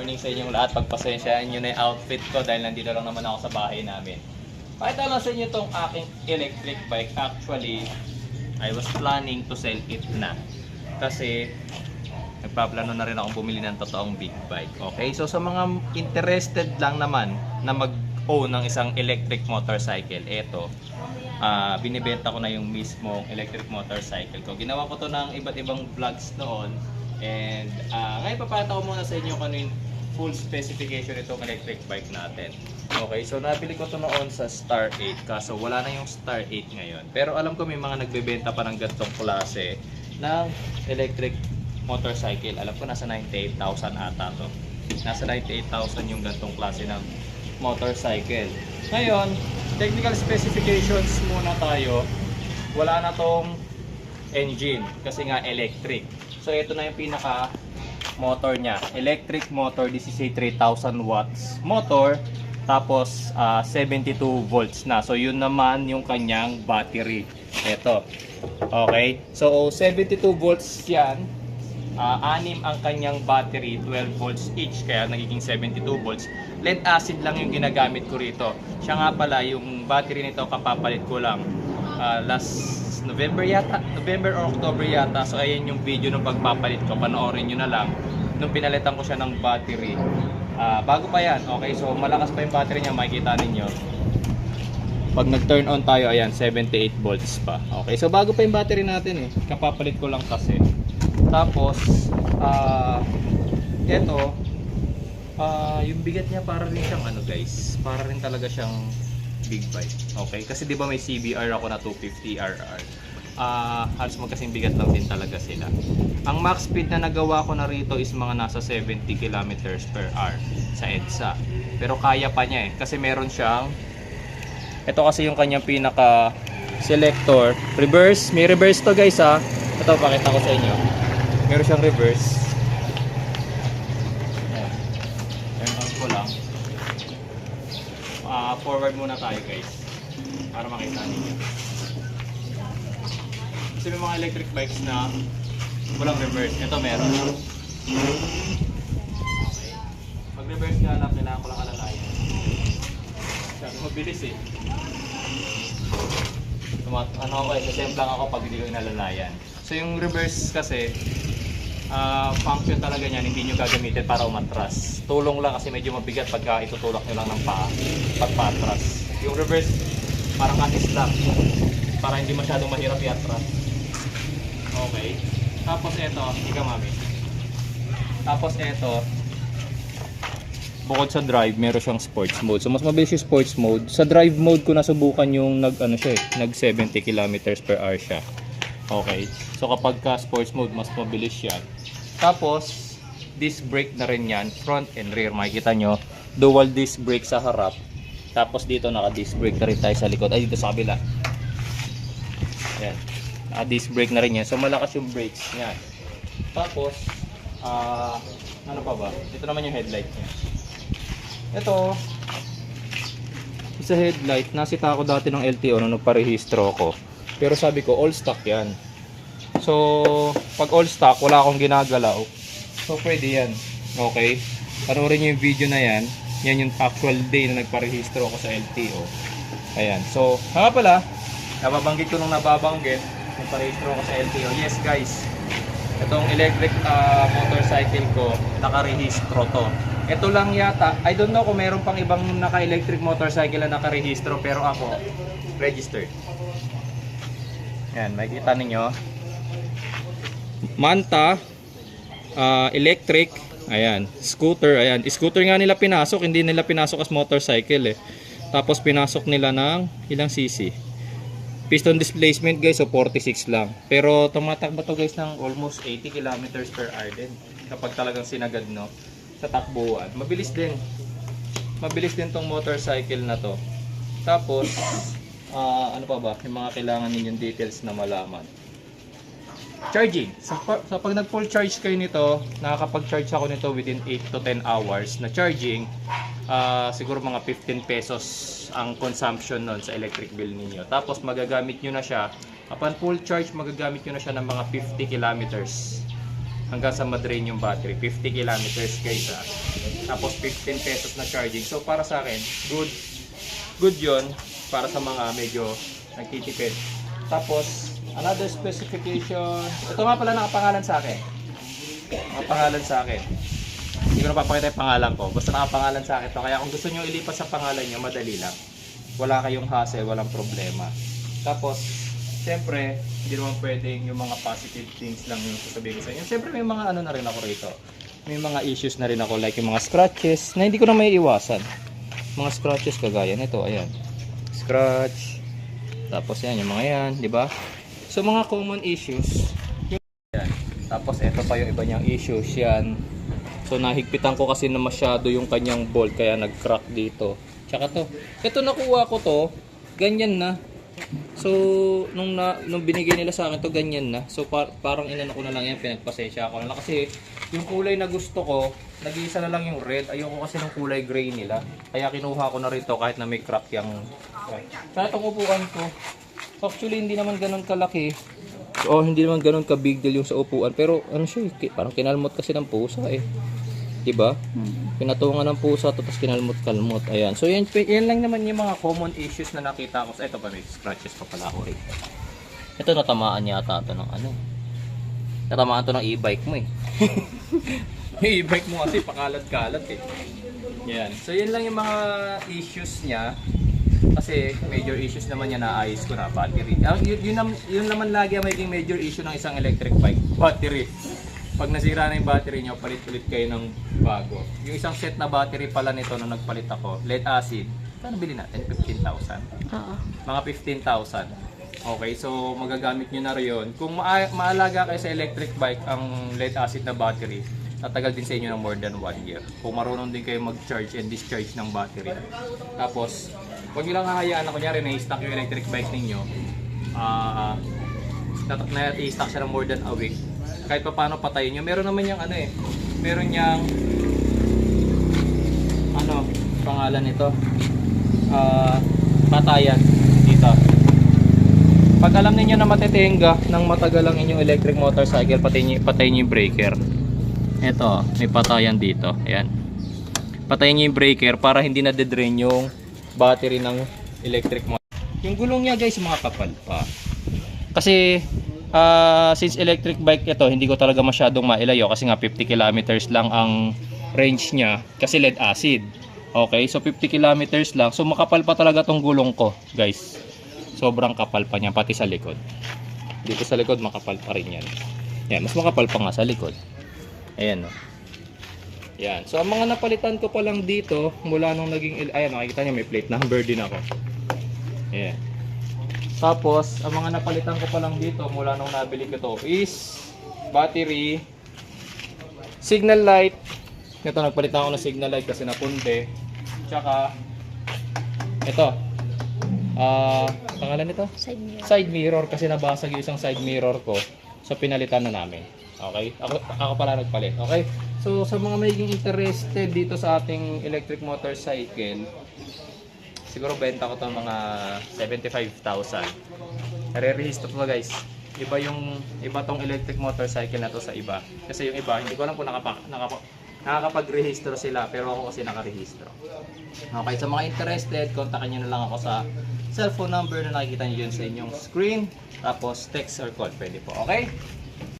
morning sa inyong lahat. Pagpasensyaan nyo na yung outfit ko dahil nandito lang naman ako sa bahay namin. Pakita lang sa inyo itong aking electric bike. Actually, I was planning to sell it na. Kasi nagpaplano na rin akong bumili ng totoong big bike. Okay, so sa mga interested lang naman na mag-own ng isang electric motorcycle, eto, binibenta ko na yung mismong electric motorcycle ko. Ginawa ko to ng iba't ibang vlogs noon. And ngayon papakita ko muna sa inyo kung ano yung full specification itong electric bike natin. Okay, so nabili ko to noon sa Star 8, kaso wala na yung Star 8 ngayon. Pero alam ko may mga nagbebenta pa ng ganitong klase ng electric motorcycle. Alam ko nasa 98,000 ata to. Nasa 98,000 yung ganitong klase ng motorcycle. Ngayon, technical specifications muna tayo. Wala na tong engine kasi nga electric. So ito na yung pinaka motor niya. Electric motor, this is a 3,000 watts motor. Tapos 72 volts na. So yun naman yung kanyang battery. Ito. Okay. So 72 volts yan. 6 ang kanyang battery, 12 volts each, kaya nagiging 72 volts. Lead acid lang yung ginagamit ko rito. Siya nga pala, yung battery nito kapapalit ko lang last November yata, November or October yata. So ayan yung video ng pagpapalit ko, panoorin nyo na lang. Nung pinalitan ko siya ng battery, bago pa yan. Okay, so malakas pa yung battery niya, makikita ninyo. Pag nag-turn on tayo, ayan, 78 volts pa. Okay, so bago pa yung battery natin eh, kapapalit ko lang kasi. Tapos eto, yung bigat niya para rin siyang ano guys, para rin talaga siyang big bike. Okay, kasi di ba may CBR ako na 250RR, halos magkasing bigat lang din talaga sila. Ang max speed na nagawa ko na rito is mga nasa 70 kilometers per hour sa EDSA, pero kaya pa niya eh, kasi meron siyang, ito kasi yung kanyang pinaka selector, reverse, may reverse to guys ha. Ito pakita ko sa inyo, meron siyang reverse. Turn on ko lang. Forward muna tayo guys para makita ninyo. Kasi may mga electric bikes na walang reverse. Ito meron. Okay. Pag reverse ka lang, kailangan ko lang alalayan. Sabi mabilis eh. Ano ako eh, kasi lang ako pag hindi ko inalalayan. So yung reverse kasi function talaga niyan, hindi nyo gagamitin para umatras. Tulong lang kasi medyo mabigat pagka itutulak nyo lang ng paa pagpatras. Yung reverse parang assist lang para hindi masyadong mahirap i-atras. Okay. Tapos eto, ika mami. Tapos eto, bukod sa drive, meron siyang sports mode. So mas mabilis yung sports mode. Sa drive mode ko nasubukan yung nag 70 kilometers per hour siya. Okay. So kapag ka sports mode, mas mabilis yan. Tapos disc brake na rin yan, front and rear. Makikita nyo, dual disc brake sa harap. Tapos dito naka disc brake na rin tayo sa likod. Ay, dito sa kabila. Yan. Naka disc brake na rin yan. So malakas yung brakes yan. Tapos ano pa ba? Ito naman yung headlight niya. Ito sa headlight, nasita ako dati ng LTO nung nagparehistro ko. Pero sabi ko, all stock yan. So, pag all stock, wala akong ginagalaw. So, pwede yan. Okay? Panoorin nyo yung video na yan. Yan yung actual day na nagparehistro ako sa LTO. Ayan. So, nga pala, nababanggit ko nung nababanggit, nagparehistro ako sa LTO. Yes guys, itong electric motorcycle ko, nakarehistro to. Ito lang yata. I don't know kung meron pang ibang naka-electric motorcycle na nakarehistro, pero ako, registered. Ayan, makikita ninyo. Manta, electric, ayan, scooter, ayan. Scooter nga nila pinasok, hindi nila pinasok as motorcycle eh. Tapos pinasok nila ng ilang cc. Piston displacement guys, so 46 lang. Pero tumatakbo to guys ng almost 80 kilometers per hour din. Kapag talagang sinagad no, sa takbuhan. Mabilis din. Mabilis din tong motorcycle na to. Tapos, ano pa ba? Yung mga kailangan ninyong details na malaman. Charging. Sa pag nag full charge kayo nito, nakakapag-charge ako nito within 8 to 10 hours na charging. Siguro mga 15 pesos ang consumption nun sa electric bill ninyo. Tapos magagamit nyo na siya, upon full charge magagamit nyo na siya ng mga 50 kilometers. hanggang sa madrain yung battery. 50 kilometers guys ha. Tapos 15 pesos na charging. So para sa akin, good yun para sa mga medyo nagtitipid. Tapos another specification, ito nga pala nakapangalan sa akin. Nakapangalan sa akin. Hindi ko na papakita yung pangalan ko. Basta nakapangalan sa akin to. Kaya kung gusto nyo ilipat sa pangalan nyo, madali lang. Wala kayong hassle, walang problema. Tapos, siyempre, hindi naman pwedeng yung mga positive things lang yung sasabihin ko sa inyo. Siyempre, may mga ano na rin ako rito. May mga issues na rin ako, like yung mga scratches na hindi ko na may iwasan. Mga scratches kagaya nito, ayan. Scratch. Tapos yan, yung mga yan, di ba? So, mga common issues. Yan. Tapos, ito pa yung iba niyang issues, yan. So nahigpitan ko kasi na masyado yung kanyang bolt kaya nag-crack dito. Tsaka to. Ito nakuha ko to, ganyan na. So nung binigay nila sa akin to ganyan na. So parang inano ko na lang yan, pinagpasensya ko na lang kasi yung kulay na gusto ko, nag-iisa na lang yung red. Ayoko kasi ng kulay gray nila. Kaya kinuha ko na rin to kahit na may crack yung. Sa itong upuan ko, actually hindi naman ganoon kalaki. O hindi naman ganoon ka big deal yung sa upuan, pero ano siya, parang kinalmot kasi ng pusa eh. 'Di ba? Pinatungan ng pusa tapos kinalmot-kalmot. Ayan. So yan lang naman yung mga common issues na nakita ko. Ito pa may scratches pa pala ako rito. Ito natamaan yata ito ng ano. Natamaan ito ng e-bike mo eh. Yung e-bike mo kasi pakalat-kalat eh. Yan. So yan lang yung mga issues niya. Kasi major issues naman niya naayos ko na battery. Yun naman lagi ang magiging major issue ng isang electric bike, battery. Pag nasira na yung battery niyo, palit-ulit kayo ng bago. Yung isang set na battery pala nito nung nagpalit ako, lead acid. Kano bili natin? 15,000? Oo. Mga 15,000. Okay, so magagamit nyo na rin. Kung maalaga kayo sa electric bike ang lead acid na battery, tatagal din sa inyo ng more than 1 year. Kung marunong din kayo mag-charge and discharge ng battery. Tapos, huwag nyo lang hahayaan na kunyari na-stock yung electric bike ninyo. Na-stock siya ng more than a week. Kahit pa paano patayin nyo. Meron naman yung ano eh. Meron yung ano, pangalan nito. Patayan dito. Pag alam niyo na matetenga ng matagal ang inyong electric motorcycle, patayin niyo yung breaker. Ito, may patayan dito. Ayan. Patayin niyo yung breaker para hindi na de-drain yung battery ng electric motor. Yung gulong niya guys, mga kapal pa. Kasi since electric bike ito, hindi ko talaga masyadong mailayo kasi nga 50 kilometers lang ang range niya kasi lead acid. Okay, so 50 kilometers lang. So makapal pa talaga tong gulong ko, guys. Sobrang kapal pa niya pati sa likod. Dito sa likod makapal pa rin yan. Yan, mas makapal pa nga sa likod. Ayan no. Yan. So ang mga napalitan ko pa lang dito mula nung naging ayan, nakikita niyo may plate number din ako. Ayan. Tapos, ang mga napalitan ko pa lang dito mula nung nabili ko to is battery, signal light. Ito, nagpalitan ako ng signal light kasi napunde. Tsaka, ito. Pangalan nito? Side mirror. Side mirror kasi nabasag yung isang side mirror ko. So, pinalitan na namin. Okay? Ako pala nagpalit. Okay? So, sa mga magiging interested dito sa ating electric motorcycle, siguro benta ko to mga 75,000. Nare-register to guys. Iba tong electric motorcycle na to sa iba. Kasi yung iba, hindi ko alam kung nakakapag-register sila, pero ako kasi nakarehistro. Okay, sa mga interested, kontakin nyo na lang ako sa cellphone number na nakikita nyo dyan sa inyong screen. Tapos text or call, pwede po. Okay?